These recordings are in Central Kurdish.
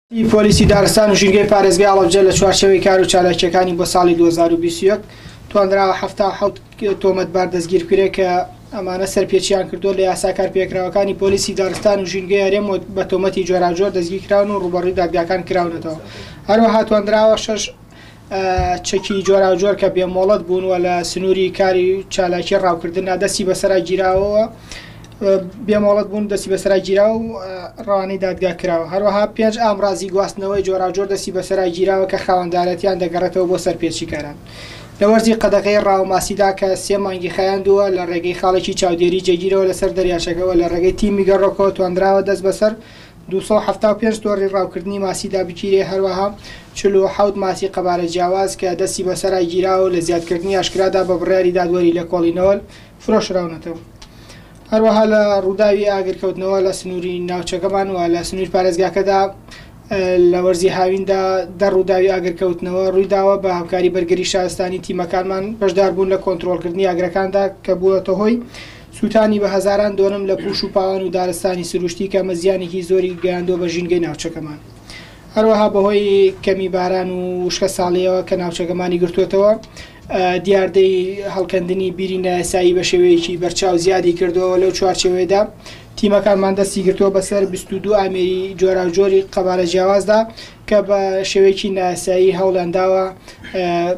پۆلیسی دارستان و ژینگەی پارێزگای ئاڵۆبجە لە چوارچێوەی کار و چالاکیەکانی بۆ ساڵی 2021 توانراوە 77 تۆمەتبار دەستگیرکرێت کە ئەمانە سەرپێچیان کردووە لە یاساکار پێکراوەکانی پۆلیسی دارستان و ژینگەی هەرێم بە تۆمەتی جۆراوجۆر دەستگیرکراون و ڕوبەڕووی دادگاکان کراونەتەوە. هەروەها توانراوە 6 چەکی جۆراوجۆر کە بێمۆڵەت بوونوە لە سنووری کاری چالاکی ڕاوکردنە دەستی بەسەرای گیراوەوە بێمۆڵەت بوون دەستی بەسەرای گیراوە و ڕەوانەی دادگا کراوە. هەروەها 5 ئامڕازی گواستنەوەی جۆراوجۆر دەستی بەسەرای گیراوە کە خاوەندارەتیان دەگەڕێتەوە بۆ سەرپێچیکاران. لە وەرزی قەدەغەی ڕاوماسیدا کە 3 مانگی خایاندووە لە ڕێگەی خاڵێکی چاودێری جێگیرەوە لەسەر دەریاچەکەەوە لە ڕێگەی تیمی گەڕۆکەوە توانراوە دەست بەسەر 275 تۆڕی ڕاوکردنی ماسیدا بگیرێ. هەروەها 47 ماسی قەبارە جیاواز کە دەستی بەسەرای گیراوە لە زیادکردنی ئاشکرادا بە بڕیاری دادوەری لە کۆڵینەوەل فرۆشراونەتەوە. هەروەها لە ڕووداوی ئاگرکەوتنەوە لە سنووری ناوچەکەمان و لە سنووری پارێزگاکەدا لە وەرزی هاویندا ڕووداوی ئاگرکەوتنەوە ڕوویداوە بە هاوکاری بەرگری شارستانی تیمەکانمان بەشدار بوون لە کۆنتڕۆڵکردنی ئاگرەکاندا کە بووەتە هۆی سووتانی بە هەزاران دۆنم لە پوش و پاوان و دارستانی سروشتی کە مەزیانێکی زۆری گەیاندۆ بە ژینگەی ناوچەکەمان. هەروەها بەهۆی کەمی باران و وشکە ساڵیەوە کە ناوچەکەمانی گرتووەتەوە دیاردەی هەڵکەندنی بیری نایاسایی بە شێوەیەکی بەرچاو زیادی کردووە. لەو چوارچێوەیەدا تیمەکانمان دەستی گرتووە بەسەر 22 ئامێری جۆراوجۆری قەبارە جیاوازدا کە بە شێوەیەکی نایاسایی هەوڵانداوە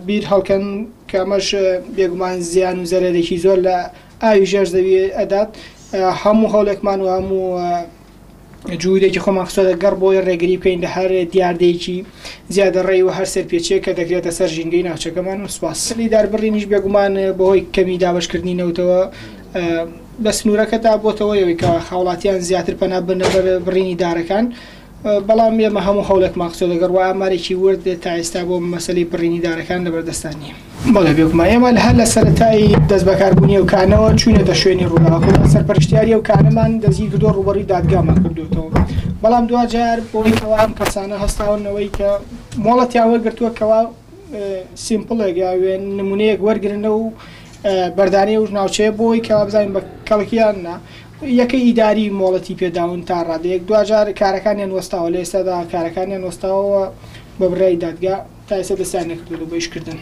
بیر هەڵکەن کە ئەمەش بێگومان زیان و زەرەرێکی زۆر لە ئاوی ژێرزەوی ئەدات. هەموو هەوڵێکمان و هەموو جوودێکی خۆمان خستۆتە گەڕ بۆی ڕێگری بکەین لە هەر دیاردەیەکی زیادە ڕێی و هەر سەرپێچەیە کە دەکرێتە سەر ژینگەی ناوچەکەمان و سوپاس. سلی داربڕینیش بێگومان بەهۆی کەمی دابشکردنی نەوتەوە بە سنوورەکەدا بۆتەوەیەوەی کە خاوڵاتیان زیاتر پەنا بنە بڕینی دارەکان، بەڵام ئێمە هەموو هەوڵێکمان خستۆ دەگەڕ و ئامارێکی ورد تا ئێستا بۆ مەسەلەی بڕینی دارەکان لەبەردەستانیە. بەڵێ بێگومان ئێمە هەر لە سەرەتایی دەست بەکاربوونی ئەو کانەوە چوونێتە شوێنی ڕووداوەکە سەرپەرشتیاری ئەو کانەمان دەستگیر کردووە ڕوبەڕووی دادگامان کردوێتەوە. بەڵام دوجار بۆی کەوا ئەم کەسانە هەستاونەوەی کە مۆڵەتیان وەرگرتووە کەوا سیمپڵێک یاوێن نمونەیەک وەرگرنە و بەردانەی و ناوچەیە بۆی کەوا بزانین بە کەڵکیان نا یەکەی ئیداری مۆڵەتی پێداون تا ڕادەیەک دوجار کارەکانیان وەستاوە لە ئێستادا کارەکانیان وەستاوە بە بڕای دادگا تا ئێستا دەستیان نەکردووە بۆ ئیشکردن.